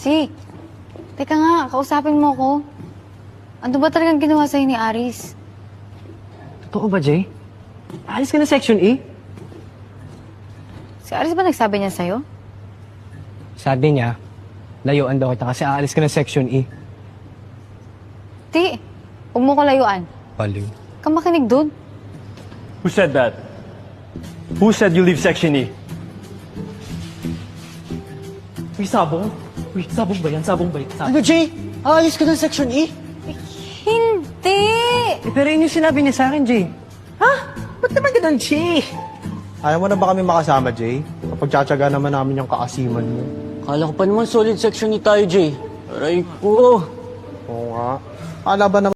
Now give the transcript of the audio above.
Jay, teka nga, kausapin mo ko. Ano ba talagang ginawa sa'yo ni Aris? Totoo ba, Jay? Alis ka na Section E? Si Aris ba nagsabi niya sa'yo? Sabi niya, layuan daw kita kasi aalis ka na Section E. Di, huwag mo ko layuan. Baliw. Ka makinig dun. Who said that? Who said you leave Section E? Uy, sabong? Uy, sabong ba yan? Sabong ba yan? Sabong. Ano, Jay? Aalis ka ng Section E? Hindi! Pero yun yung sinabi niya sa akin, Jay. Ba't naman ganun, Jay? Ayaw mo na ba kami makasama, Jay? Kapag tsatsaga naman namin yung kaasiman mo. Kala ko pa naman solid section ni tayo, Jay. Aray ko. Oo nga. Kala ba naman